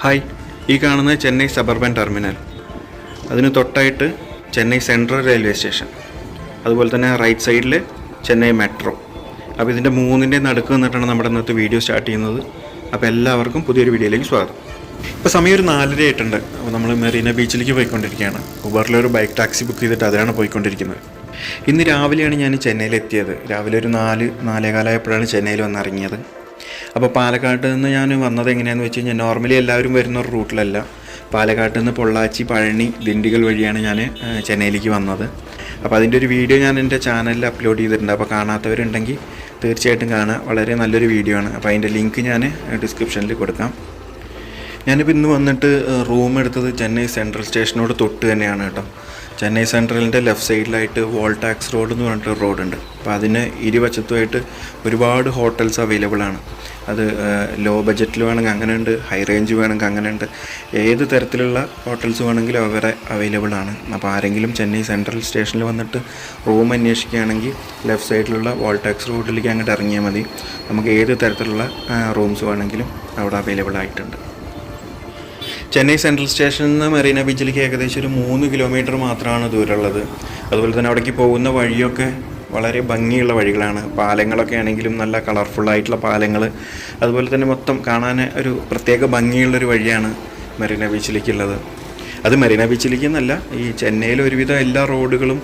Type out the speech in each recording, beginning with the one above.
Hi, ഈ കാണുന്നത് Chennai suburban terminal. അതിന് തൊട്ടായിട്ട് ചെന്നൈ സെൻട്രൽ റെയിൽവേ സ്റ്റേഷൻ, അതുപോലെ തന്നെ റൈറ്റ് സൈഡിൽ ചെന്നൈ മെട്രോ. അപ്പോൾ ഇതിൻ്റെ മൂന്നിൻ്റെ നടുക്ക് നിന്നിട്ടാണ് നമ്മുടെ ഇന്നത്തെ വീഡിയോ സ്റ്റാർട്ട് ചെയ്യുന്നത്. അപ്പോൾ എല്ലാവർക്കും പുതിയൊരു വീഡിയോയിലേക്ക് സ്വാഗതം. ഇപ്പോൾ സമയം ഒരു 4:30 ആയിട്ടുണ്ട്. അപ്പോൾ നമ്മൾ മെറീന ബീച്ചിലേക്ക് പോയിക്കൊണ്ടിരിക്കുകയാണ്. ഉബറിലൊരു ബൈക്ക് ടാക്സി ബുക്ക് ചെയ്തിട്ട് അതിലാണ് പോയിക്കൊണ്ടിരിക്കുന്നത്. ഇന്ന് രാവിലെയാണ് ഞാൻ ചെന്നൈയിലെത്തിയത്. രാവിലെ ഒരു 4-4:15 ആയപ്പോഴാണ് ചെന്നൈയിൽ വന്നിറങ്ങിയത്. അപ്പോൾ പാലക്കാട്ട് നിന്ന് ഞാൻ വന്നത് എങ്ങനെയാണെന്ന് വെച്ച് കഴിഞ്ഞാൽ, നോർമലി എല്ലാവരും വരുന്ന ഒരു റൂട്ടിലല്ല. പാലക്കാട്ട് നിന്ന് പൊള്ളാച്ചി, പഴനി, ദിണ്ടിഗൽ വഴിയാണ് ഞാൻ ചെന്നൈയിലേക്ക് വന്നത്. അപ്പോൾ അതിൻ്റെ ഒരു വീഡിയോ ഞാൻ എൻ്റെ ചാനലിൽ അപ്ലോഡ് ചെയ്തിട്ടുണ്ട്. അപ്പോൾ കാണാത്തവരുണ്ടെങ്കിൽ തീർച്ചയായിട്ടും കാണുക. വളരെ നല്ലൊരു വീഡിയോ ആണ്. അപ്പോൾ അതിൻ്റെ ലിങ്ക് ഞാൻ ഡിസ്ക്രിപ്ഷനിൽ കൊടുക്കാം. ഞാനിപ്പോൾ ഇന്ന് വന്നിട്ട് റൂം എടുത്തത് ചെന്നൈ സെൻട്രൽ സ്റ്റേഷനോട് തൊട്ട് തന്നെയാണ് കേട്ടോ. ചെന്നൈ സെൻട്രലിൻ്റെ ലെഫ്റ്റ് സൈഡിലായിട്ട് വോൾടാക്സ് റോഡ് എന്ന് പറഞ്ഞിട്ടൊരു റോഡുണ്ട്. അപ്പോൾ അതിന് ഇരുവശത്തുമായിട്ട് ഒരുപാട് ഹോട്ടൽസ് അവൈലബിൾ ആണ്. അത് ലോ ബഡ്ജറ്റിൽ വേണമെങ്കിൽ അങ്ങനെ ഉണ്ട്, ഹൈ റേഞ്ച് വേണമെങ്കിൽ അങ്ങനെ ഉണ്ട്. ഏത് തരത്തിലുള്ള ഹോട്ടൽസ് വേണമെങ്കിലും അവരെ അവൈലബിൾ ആണ്. അപ്പോൾ ആരെങ്കിലും ചെന്നൈ സെൻട്രൽ സ്റ്റേഷനിൽ വന്നിട്ട് റൂം അന്വേഷിക്കുകയാണെങ്കിൽ ലെഫ്റ്റ് സൈഡിലുള്ള വോൾടാക്സ് റോഡിലേക്ക് അങ്ങോട്ട് ഇറങ്ങിയാൽ മതി. നമുക്ക് ഏത് തരത്തിലുള്ള റൂംസ് വേണമെങ്കിലും അവിടെ അവൈലബിൾ ആയിട്ടുണ്ട്. ചെന്നൈ സെൻട്രൽ സ്റ്റേഷനിൽ നിന്ന് മെറീന ബീച്ചിലേക്ക് ഏകദേശം ഒരു 3 കിലോമീറ്റർ മാത്രമാണ് ദൂരമുള്ളത്. അതുപോലെ തന്നെ അവിടേക്ക് പോകുന്ന വഴിയൊക്കെ വളരെ ഭംഗിയുള്ള വഴികളാണ്. പാലങ്ങളൊക്കെ ആണെങ്കിലും നല്ല കളർഫുള്ളായിട്ടുള്ള പാലങ്ങൾ. അതുപോലെ തന്നെ മൊത്തം കാണാൻ ഒരു പ്രത്യേക ഭംഗിയുള്ളൊരു വഴിയാണ് മെറീന ബീച്ചിലേക്കുള്ളത്. അത് മെറീന ബീച്ചിലേക്ക് എന്നല്ല, ഈ ചെന്നൈയിലെ ഒരുവിധം എല്ലാ റോഡുകളും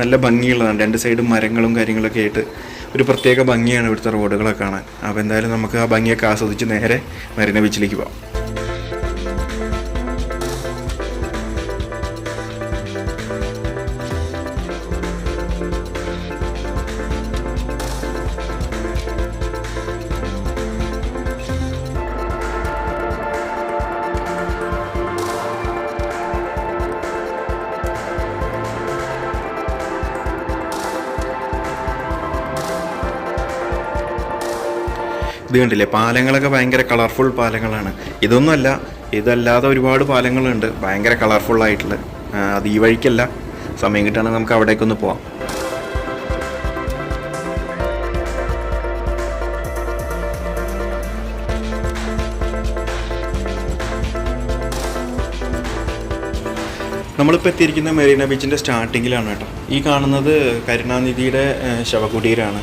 നല്ല ഭംഗിയുള്ളതാണ്. 2 സൈഡും മരങ്ങളും കാര്യങ്ങളൊക്കെ ആയിട്ട് ഒരു പ്രത്യേക ഭംഗിയാണ് ഇവിടുത്തെ റോഡുകളൊക്കെ കാണാൻ. അപ്പോൾ എന്തായാലും നമുക്ക് ആ ഭംഗിയൊക്കെ ആസ്വദിച്ച് നേരെ മെറീന ബീച്ചിലേക്ക് പോകാം. ഇത് കണ്ടില്ലേ, പാലങ്ങളൊക്കെ ഭയങ്കര കളർഫുൾ പാലങ്ങളാണ്. ഇതൊന്നുമല്ല, ഇതല്ലാതെ ഒരുപാട് പാലങ്ങളുണ്ട് ഭയങ്കര കളർഫുള്ളായിട്ടുള്ള. അത് ഈ വഴിക്കല്ല, സമയം കിട്ടുകയാണെങ്കിൽ നമുക്ക് അവിടേക്കൊന്ന് പോവാം. നമ്മളിപ്പോൾ എത്തിയിരിക്കുന്ന മെറീന ബീച്ചിൻ്റെ സ്റ്റാർട്ടിങ്ങിലാണ് കേട്ടോ. ഈ കാണുന്നത് കരുണാനിധിയുടെ ശവകുടീരമാണ്.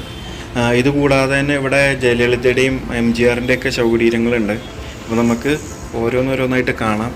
ഇതുകൂടാതെ തന്നെ ഇവിടെ ജയലളിതയുടെയും MGRൻ്റെ ഒക്കെ ശവകുടീരങ്ങളുണ്ട്. അപ്പോൾ നമുക്ക് ഓരോന്നോരോന്നായിട്ട് കാണാം.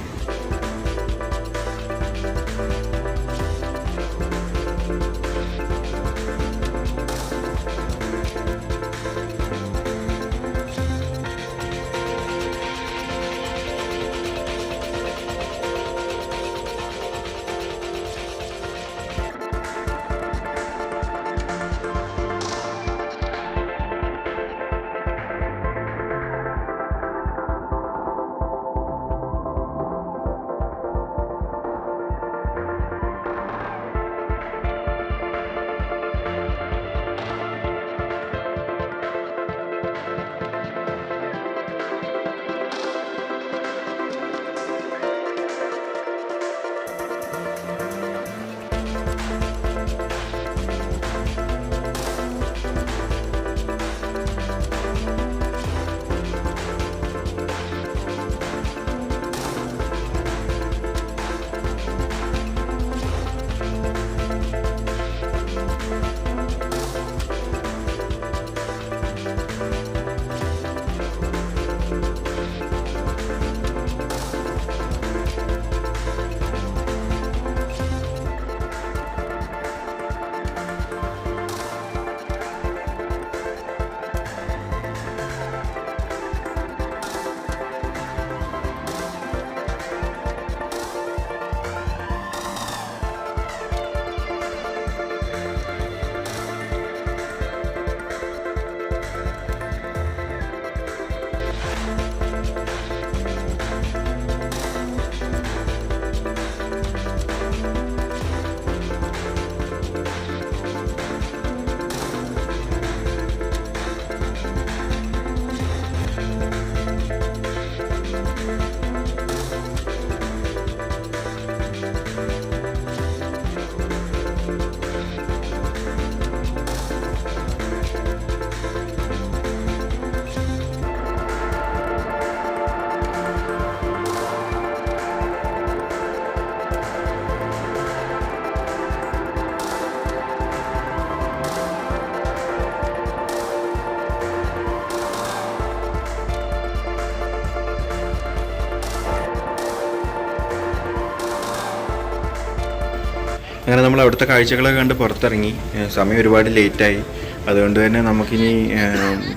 അങ്ങനെ നമ്മൾ അവിടുത്തെ കാഴ്ചകളൊക്കെ കണ്ട് പുറത്തിറങ്ങി. സമയം ഒരുപാട് ലേറ്റായി. അതുകൊണ്ട് തന്നെ നമുക്കിനി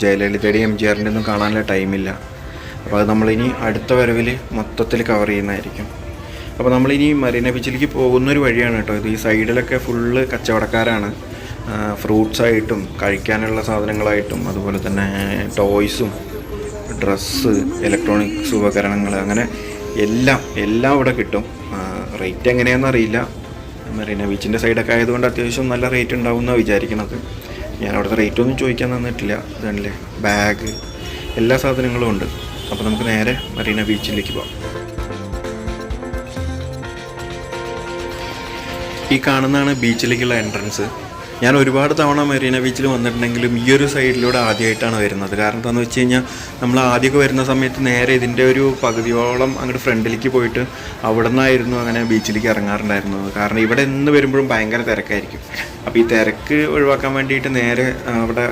ജയലളിതയുടെയും MGRൻ്റെ ഒന്നും കാണാനുള്ള ടൈമില്ല. അപ്പോൾ അത് നമ്മളിനി അടുത്ത വരവിൽ മൊത്തത്തിൽ കവർ ചെയ്യുന്നതായിരിക്കും. അപ്പോൾ നമ്മളിനി മറീന ബീച്ചിലേക്ക് പോകുന്നൊരു വഴിയാണ് കേട്ടോ ഇത്. ഈ സൈഡിലൊക്കെ ഫുള്ള് കച്ചവടക്കാരാണ്. ഫ്രൂട്ട്സായിട്ടും കഴിക്കാനുള്ള സാധനങ്ങളായിട്ടും അതുപോലെ തന്നെ ടോയ്സും ഡ്രസ്സ്, ഇലക്ട്രോണിക്സ് ഉപകരണങ്ങൾ, അങ്ങനെ എല്ലാം ഇവിടെ കിട്ടും. റേറ്റ് എങ്ങനെയാണെന്ന് അറിയില്ല. മറീന ബീച്ചിൻ്റെ സൈഡൊക്കെ ആയതുകൊണ്ട് അത്യാവശ്യം നല്ല റേറ്റ് ഉണ്ടാവും എന്നാണ് വിചാരിക്കുന്നത്. ഞാൻ അവിടുത്തെ റേറ്റൊന്നും ചോദിക്കാൻ തന്നിട്ടില്ല. ഇതാണല്ലേ ബാഗ്, എല്ലാ സാധനങ്ങളും ഉണ്ട്. അപ്പോൾ നമുക്ക് നേരെ മറീന ബീച്ചിലേക്ക് പോകാം. ഈ കാണുന്നതാണ് ബീച്ചിലേക്കുള്ള എൻട്രൻസ്. ഞാൻ ഒരുപാട് തവണ മറീന ബീച്ചിൽ വന്നിട്ടുണ്ടെങ്കിലും ഈ ഒരു സൈഡിലൂടെ ആദ്യമായിട്ടാണ് വരുന്നത്. കാരണം എന്താണെന്ന് വെച്ച് കഴിഞ്ഞാൽ നമ്മൾ ആദ്യമൊക്കെ വരുന്ന സമയത്ത് നേരെ ഇതിൻ്റെ ഒരു പകുതിയോളം അങ്ങോട്ട് ഫ്രണ്ടിലേക്ക് പോയിട്ട് അവിടെ നിന്നായിരുന്നു അങ്ങനെ ബീച്ചിലേക്ക് ഇറങ്ങാറുണ്ടായിരുന്നത്. കാരണം ഇവിടെ എന്ന് വരുമ്പോഴും ഭയങ്കര തിരക്കായിരിക്കും. അപ്പോൾ ഈ തിരക്ക് ഒഴിവാക്കാൻ വേണ്ടിയിട്ട് നേരെ അവിടെ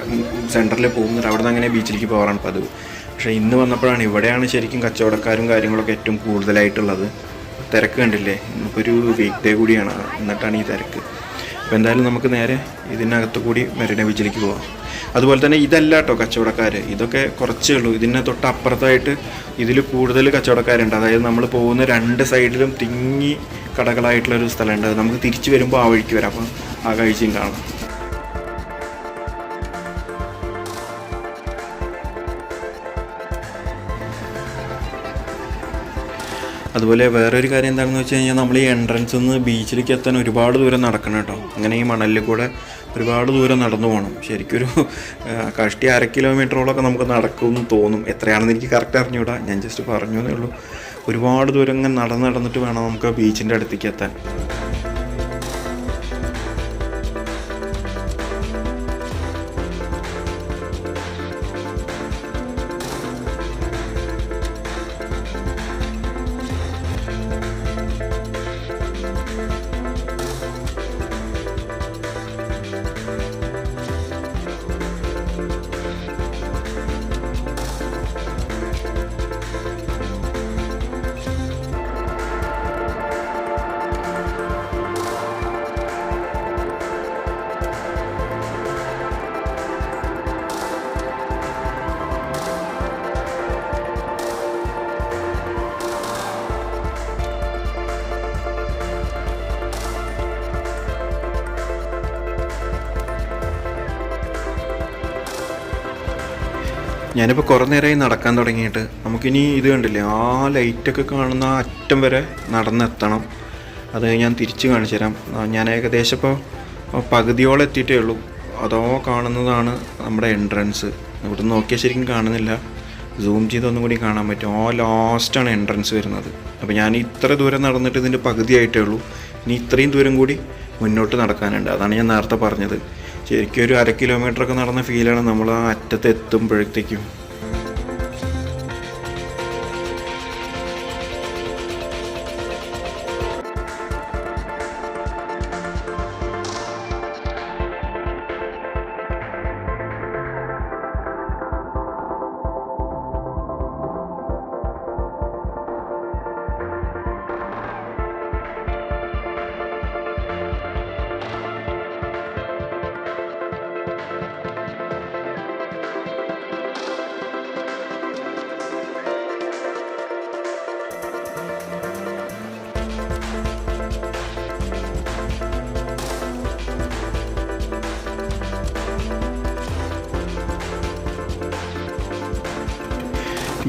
സെൻറ്ററിൽ പോകുന്നത്, അവിടെ നിന്ന് അങ്ങനെ ബീച്ചിലേക്ക് പോകാറാണ് പതിവ്. പക്ഷേ ഇന്ന് വന്നപ്പോഴാണ് ഇവിടെയാണ് ശരിക്കും കച്ചവടക്കാരും കാര്യങ്ങളൊക്കെ ഏറ്റവും കൂടുതലായിട്ടുള്ളത്. തിരക്ക് കണ്ടില്ലേ, ഇന്നിപ്പോൾ ഒരു വീക്ക് ഡേ കൂടിയാണ്, എന്നിട്ടാണ് ഈ തിരക്ക്. അപ്പോൾ എന്തായാലും നമുക്ക് നേരെ ഇതിനകത്ത് കൂടി മറീന ബീച്ചിലേക്ക് പോകാം. അതുപോലെ തന്നെ ഇതല്ല കേട്ടോ കച്ചവടക്കാർ, ഇതൊക്കെ കുറച്ചേ ഉള്ളൂ. ഇതിനെ തൊട്ട് അപ്പുറത്തായിട്ട് ഇതിൽ കൂടുതൽ കച്ചവടക്കാരുണ്ട്. അതായത് നമ്മൾ പോകുന്ന രണ്ട് സൈഡിലും തിങ്ങി കടകളായിട്ടുള്ളൊരു സ്ഥലമുണ്ട്. അത് നമുക്ക് തിരിച്ചു വരുമ്പോൾ ആ വഴിക്ക് വരാം. അപ്പം ആ കാഴ്ചയും കാണാം. അതുപോലെ വേറൊരു കാര്യം എന്താണെന്ന് വെച്ച് കഴിഞ്ഞാൽ നമ്മൾ ഈ എൻട്രൻസിൽ നിന്ന് ബീച്ചിലേക്ക് എത്താൻ ഒരുപാട് ദൂരം നടക്കണം കേട്ടോ. അങ്ങനെ ഈ മണലിൽ കൂടെ ഒരുപാട് ദൂരം നടന്നു പോകണം. ശരിക്കൊരു കഷ്ടി 1/2 കിലോമീറ്ററോളൊക്കെ നമുക്ക് നടക്കുമെന്ന് തോന്നും. എത്രയാണെന്ന് എനിക്ക് കറക്റ്റ് അറിഞ്ഞൂടാ, ഞാൻ ജസ്റ്റ് പറഞ്ഞു എന്നേ ഉള്ളൂ. ഒരുപാട് ദൂരം ഇങ്ങനെ നടന്നിട്ട് വേണം നമുക്ക് ആ ബീച്ചിൻ്റെ അടുത്തേക്ക് എത്താൻ. ഞാനിപ്പോൾ കുറേ നേരമായി നടക്കാൻ തുടങ്ങിയിട്ട്. നമുക്കിനി ഇത് കണ്ടില്ലേ, ആ ലൈറ്റൊക്കെ കാണുന്ന ആ അറ്റം വരെ നടന്നെത്തണം. അത് ഞാൻ തിരിച്ച് കാണിച്ചു തരാം. ഞാൻ ഏകദേശം ഇപ്പോൾ പകുതിയോളം എത്തിയിട്ടേ ഉള്ളൂ. അതോ കാണുന്നതാണ് നമ്മുടെ എൻട്രൻസ്. ഇവിടെ നോക്കിയാൽ ശരിക്കും കാണുന്നില്ല, സൂം ചെയ്തൊന്നും കൂടി കാണാൻ പറ്റും. ആ ലാസ്റ്റാണ് എൻട്രൻസ് വരുന്നത്. അപ്പോൾ ഞാൻ ഇത്ര ദൂരം നടന്നിട്ട് ഇതിൻ്റെ പകുതിയായിട്ടേ ഉള്ളൂ. ഇനി ഇത്രയും ദൂരം കൂടി മുന്നോട്ട് നടക്കാനുണ്ട്. അതാണ് ഞാൻ നേരത്തെ പറഞ്ഞത്. ശരിക്കും ഒരു 1/2 കിലോമീറ്ററൊക്കെ നടന്ന ഫീലാണ് നമ്മൾ ആ അറ്റത്ത് എത്തുമ്പോഴത്തേക്കും.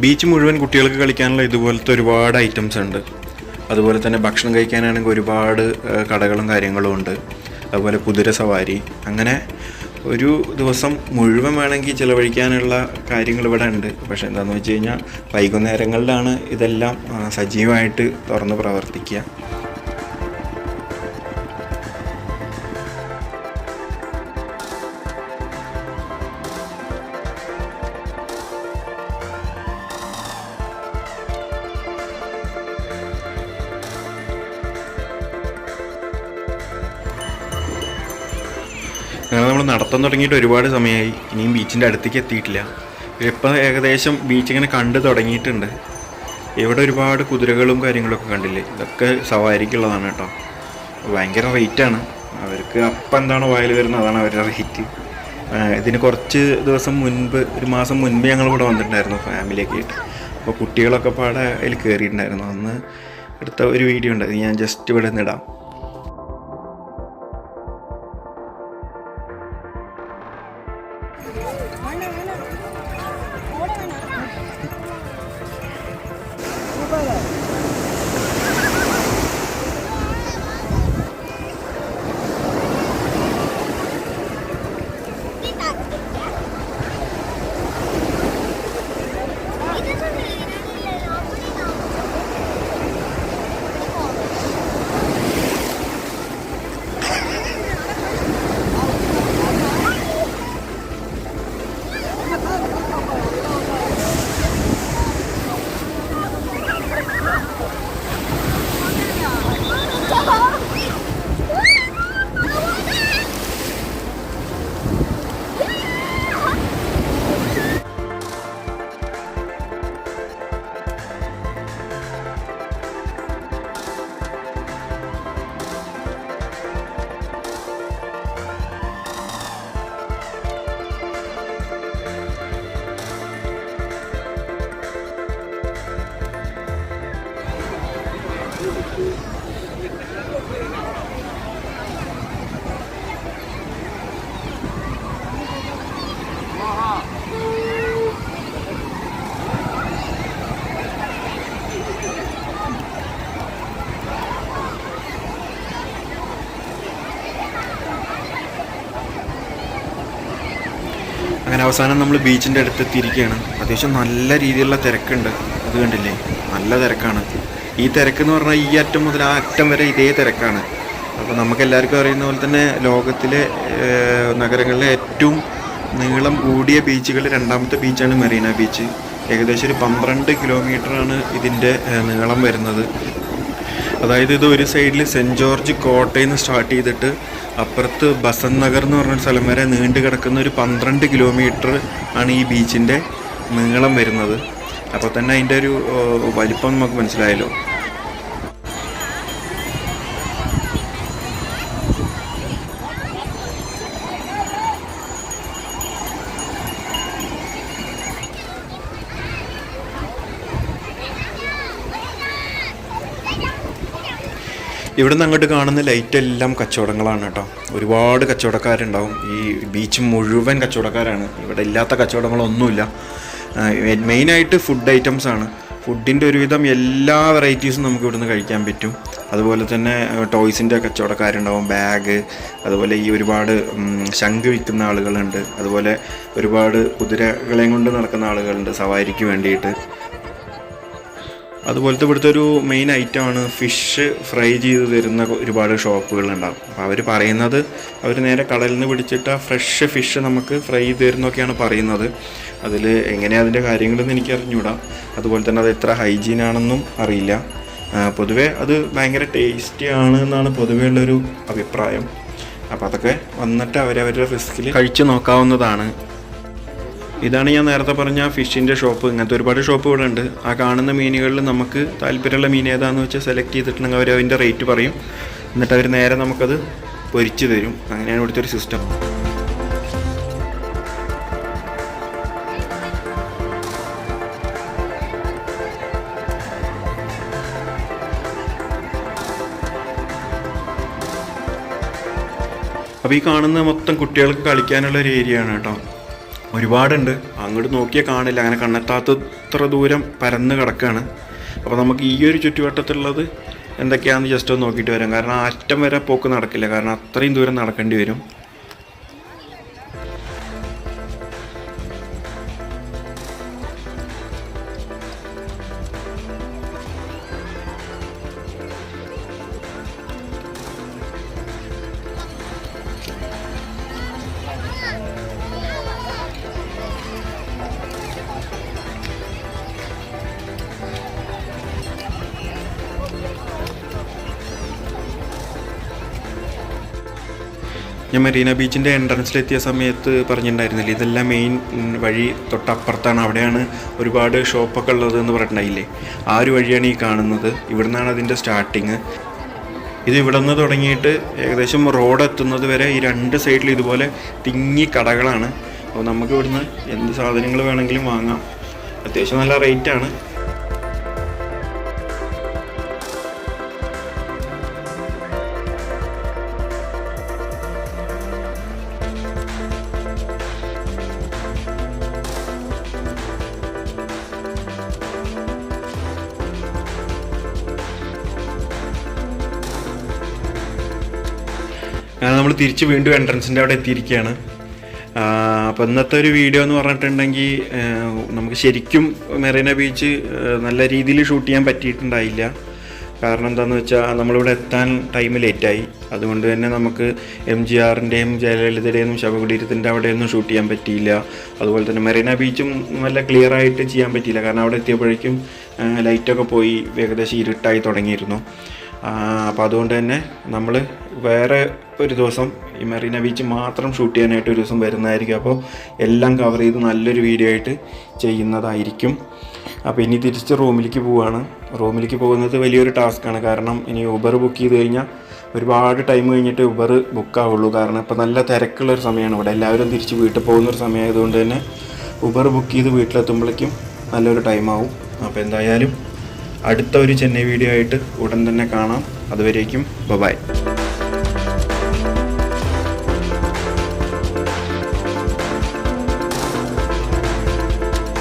ബീച്ച് മുഴുവൻ കുട്ടികൾക്ക് കളിക്കാനുള്ള ഇതുപോലത്തെ ഒരുപാട് ഐറ്റംസ് ഉണ്ട്. അതുപോലെ തന്നെ ഭക്ഷണം കഴിക്കാനാണെങ്കിൽ ഒരുപാട് കടകളും കാര്യങ്ങളും ഉണ്ട്. അതുപോലെ കുതിര സവാരി, അങ്ങനെ ഒരു ദിവസം മുഴുവൻ വേണമെങ്കിൽ ചിലവഴിക്കാനുള്ള കാര്യങ്ങൾ ഇവിടെ ഉണ്ട്. പക്ഷേ എന്താണെന്ന് വെച്ച് കഴിഞ്ഞാൽ വൈകുന്നേരങ്ങളിലാണ് ഇതെല്ലാം സജീവമായിട്ട് തുറന്ന് പ്രവർത്തിക്കുക. അങ്ങനെ നമ്മൾ നടത്താൻ തുടങ്ങിയിട്ട് ഒരുപാട് സമയമായി. ഇനിയും ബീച്ചിൻ്റെ അടുത്തേക്ക് എത്തിയിട്ടില്ല. ഇപ്പം ഏകദേശം ബീച്ച് ഇങ്ങനെ കണ്ടു തുടങ്ങിയിട്ടുണ്ട്. ഇവിടെ ഒരുപാട് കുതിരകളും കാര്യങ്ങളൊക്കെ കണ്ടില്ലേ, ഇതൊക്കെ സവാരിക്കുള്ളതാണ് കേട്ടോ. ഭയങ്കര റേറ്റാണ്. അവർക്ക് അപ്പം എന്താണോ വായിൽ വരുന്നത് അതാണ് അവരുടെ റേറ്റ്. ഇതിന് കുറച്ച് ദിവസം മുൻപ്, ഒരു മാസം മുൻപ് ഞങ്ങൾ ഇവിടെ വന്നിട്ടുണ്ടായിരുന്നു ഫാമിലിയൊക്കെ ആയിട്ട്. അപ്പോൾ കുട്ടികളൊക്കെ പാടെ അതിൽ കയറിയിട്ടുണ്ടായിരുന്നു. അന്ന് എടുത്ത ഒരു വീഡിയോ ഉണ്ട്, ഞാൻ ജസ്റ്റ് ഇവിടെ നിന്നിടാം. അങ്ങനെ അവസാനം നമ്മൾ ബീച്ചിൻ്റെ അടുത്ത് എത്തിയിരിക്കുകയാണ്. അത്യാവശ്യം നല്ല രീതിയിലുള്ള തിരക്കുണ്ട്. അത് കണ്ടില്ലേ, നല്ല തിരക്കാണ്. ഈ തിരക്കെന്ന് പറഞ്ഞാൽ ഈ അറ്റം മുതൽ ആ അറ്റം വരെ ഇതേ തിരക്കാണ്. അപ്പോൾ നമുക്കെല്ലാവർക്കും അറിയുന്ന പോലെ തന്നെ ലോകത്തിലെ നഗരങ്ങളിലെ ഏറ്റവും നീളം കൂടിയ ബീച്ചുകൾ രണ്ടാമത്തെ ബീച്ചാണ് മെറീന ബീച്ച്. ഏകദേശം ഒരു 12 കിലോമീറ്ററാണ് ഇതിൻ്റെ നീളം വരുന്നത്. അതായത് ഇത് ഒരു സൈഡിൽ സെൻറ്റ് ജോർജ് കോട്ടയിൽ നിന്ന് സ്റ്റാർട്ട് ചെയ്തിട്ട് അപ്പുറത്ത് ബസന്ത് നഗർ എന്ന് പറഞ്ഞൊരു സ്ഥലം വരെ നീണ്ടു കിടക്കുന്ന ഒരു 12 കിലോമീറ്റർ ആണ് ഈ ബീച്ചിൻ്റെ നീളം വരുന്നത്. അപ്പോൾ തന്നെ അതിൻ്റെ ഒരു വലിപ്പം നമുക്ക് മനസ്സിലായല്ലോ. ഇവിടെ നിന്ന് അങ്ങോട്ട് കാണുന്ന ലൈറ്റ് എല്ലാം കച്ചവടങ്ങളാണ് കേട്ടോ. ഒരുപാട് കച്ചവടക്കാരുണ്ടാവും. ഈ ബീച്ച് മുഴുവൻ കച്ചവടക്കാരാണ്. ഇവിടെ ഇല്ലാത്ത കച്ചവടങ്ങളൊന്നുമില്ല. മെയിനായിട്ട് ഫുഡ് ഐറ്റംസ് ആണ്. ഫുഡിൻ്റെ ഒരുവിധം എല്ലാ വെറൈറ്റീസും നമുക്ക് ഇവിടുന്ന് കഴിക്കാൻ പറ്റും. അതുപോലെ തന്നെ ടോയ്സിൻ്റെ കച്ചവടക്കാരുണ്ടാവും, ബാഗ്, അതുപോലെ ഈ ഒരുപാട് ശംഖ് വിൽക്കുന്ന ആളുകളുണ്ട്. അതുപോലെ ഒരുപാട് കുതിരകളെയും കൊണ്ട് നടക്കുന്ന ആളുകളുണ്ട് സവാരിക്ക് വേണ്ടിയിട്ട്. അതുപോലത്തെ ഇവിടുത്തെ ഒരു മെയിൻ ഐറ്റമാണ് ഫിഷ് ഫ്രൈ ചെയ്ത് തരുന്ന ഒരുപാട് ഷോപ്പുകളുണ്ടാകും. അപ്പോൾ അവർ പറയുന്നത് അവർ നേരെ കടലിൽ നിന്ന് പിടിച്ചിട്ട് ഫ്രഷ് ഫിഷ് നമുക്ക് ഫ്രൈ ചെയ്ത് തരുന്നൊക്കെയാണ് പറയുന്നത്. അതിൽ എങ്ങനെയാണ് അതിൻ്റെ കാര്യങ്ങളെന്ന് എനിക്ക് അറിഞ്ഞുകൂടാ. അതുപോലെ തന്നെ അത് എത്ര ഹൈജീനാണെന്നും അറിയില്ല. പൊതുവേ അത് ഭയങ്കര ടേസ്റ്റി ആണ് എന്നാണ് പൊതുവേ ഉള്ളൊരു അഭിപ്രായം. അപ്പോൾ അതൊക്കെ വന്നിട്ട് അവരവരുടെ റിസ്കിൽ കഴിച്ച് നോക്കാവുന്നതാണ്. ഇതാണ് ഞാൻ നേരത്തെ പറഞ്ഞ ഫിഷിൻ്റെ ഷോപ്പ്. ഇങ്ങനത്തെ ഒരുപാട് ഷോപ്പ് ഇവിടെ ഉണ്ട്. ആ കാണുന്ന മീനുകളിൽ നമുക്ക് താല്പര്യമുള്ള മീൻ ഏതാണെന്ന് വെച്ചാൽ സെലക്ട് ചെയ്തിട്ടുണ്ടെങ്കിൽ അവർ അതിൻ്റെ റേറ്റ് പറയും. എന്നിട്ട് അവർ നേരെ നമുക്കത് പൊരിച്ച് തരും. അങ്ങനെയാണ് ഇവിടുത്തെ ഒരു സിസ്റ്റം. അപ്പോൾ ഈ കാണുന്ന മൊത്തം കുട്ടികൾക്ക് കളിക്കാനുള്ള ഒരു ഏരിയ ആണ് കേട്ടോ. ഒരുപാടുണ്ട്. അങ്ങോട്ട് നോക്കിയാൽ കാണില്ല, അങ്ങനെ കണ്ണെത്താത്തത്ര ദൂരം പരന്ന് കിടക്കുകയാണ്. അപ്പോൾ നമുക്ക് ഈ ഒരു ചുറ്റുവട്ടത്തുള്ളത് എന്തൊക്കെയാണെന്ന് ജസ്റ്റ് ഒന്ന് നോക്കിയിട്ട് വരാം. കാരണം ആ അറ്റം വരെ പോക്ക് നടക്കില്ല, കാരണം അത്രയും ദൂരം നടക്കേണ്ടി വരും. ഞാൻ മെറീന ബീച്ചിൻ്റെ എൻട്രൻസിലെത്തിയ സമയത്ത് പറഞ്ഞിട്ടുണ്ടായിരുന്നില്ലേ, ഇതെല്ലാം മെയിൻ വഴി തൊട്ടപ്പുറത്താണ്, അവിടെയാണ് ഒരുപാട് ഷോപ്പൊക്കെ ഉള്ളത് എന്ന് പറഞ്ഞിട്ടുണ്ടായില്ലേ. ആ ഒരു വഴിയാണ് ഈ കാണുന്നത്. ഇവിടെ നിന്നാണ് അതിൻ്റെ സ്റ്റാർട്ടിങ്. ഇത് ഇവിടെ നിന്ന് തുടങ്ങിയിട്ട് ഏകദേശം റോഡ് എത്തുന്നത് വരെ ഈ രണ്ട് സൈഡിൽ ഇതുപോലെ തിങ്ങി കടകളാണ്. അപ്പോൾ നമുക്ക് ഇവിടുന്ന് എന്ത് സാധനങ്ങൾ വേണമെങ്കിലും വാങ്ങാം. അത്യാവശ്യം നല്ല റേറ്റാണ്. നമ്മൾ തിരിച്ച് വീണ്ടും എൻട്രൻസിൻ്റെ അവിടെ എത്തിയിരിക്കുകയാണ്. അപ്പോൾ ഇന്നത്തെ ഒരു വീഡിയോ എന്ന് പറഞ്ഞിട്ടുണ്ടെങ്കിൽ നമുക്ക് ശരിക്കും മെറീന ബീച്ച് നല്ല രീതിയിൽ ഷൂട്ട് ചെയ്യാൻ പറ്റിയിട്ടുണ്ടായില്ല. കാരണം എന്താണെന്ന് വെച്ചാൽ നമ്മളിവിടെ എത്താൻ ടൈം ലേറ്റായി. അതുകൊണ്ട് തന്നെ നമുക്ക് MGRൻ്റെയും ജയലളിതയുടെയും ശവകുടീരത്തിൻ്റെ അവിടെയൊന്നും ഷൂട്ട് ചെയ്യാൻ പറ്റിയില്ല. അതുപോലെ തന്നെ മെറീന ബീച്ചും നല്ല ക്ലിയർ ആയിട്ട് ചെയ്യാൻ പറ്റിയില്ല. കാരണം അവിടെ എത്തിയപ്പോഴേക്കും ലൈറ്റൊക്കെ പോയി ഏകദേശം ഇരുട്ടായി തുടങ്ങിയിരുന്നു. അപ്പോൾ അതുകൊണ്ട് തന്നെ നമ്മൾ വേറെ ഒരു ദിവസം ഈ മെറീന ബീച്ച് മാത്രം ഷൂട്ട് ചെയ്യാനായിട്ട് ഒരു ദിവസം വരുന്നതായിരിക്കും. അപ്പോൾ എല്ലാം കവർ ചെയ്ത് നല്ലൊരു വീഡിയോ ആയിട്ട് ചെയ്യുന്നതായിരിക്കും. അപ്പോൾ ഇനി തിരിച്ച് റൂമിലേക്ക് പോവുകയാണ്. റൂമിലേക്ക് പോകുന്നത് വലിയൊരു ടാസ്ക്കാണ്. കാരണം ഇനി ഊബർ ബുക്ക് ചെയ്ത് കഴിഞ്ഞാൽ ഒരുപാട് ടൈം കഴിഞ്ഞിട്ട് ഊബർ ബുക്കാവുള്ളൂ. കാരണം ഇപ്പോൾ നല്ല തിരക്കുള്ളൊരു സമയമാണ് ഇവിടെ. എല്ലാവരും തിരിച്ച് വീട്ടിൽ പോകുന്നൊരു സമയമായതുകൊണ്ട് തന്നെ ഊബർ ബുക്ക് ചെയ്ത് വീട്ടിലെത്തുമ്പോഴേക്കും നല്ലൊരു ടൈമാവും. അപ്പോൾ എന്തായാലും അടുത്ത ഒരു ചെന്നൈ വീഡിയോ ആയിട്ട് ഉടൻ തന്നെ കാണാം. അതുവരേക്കും ബൈ.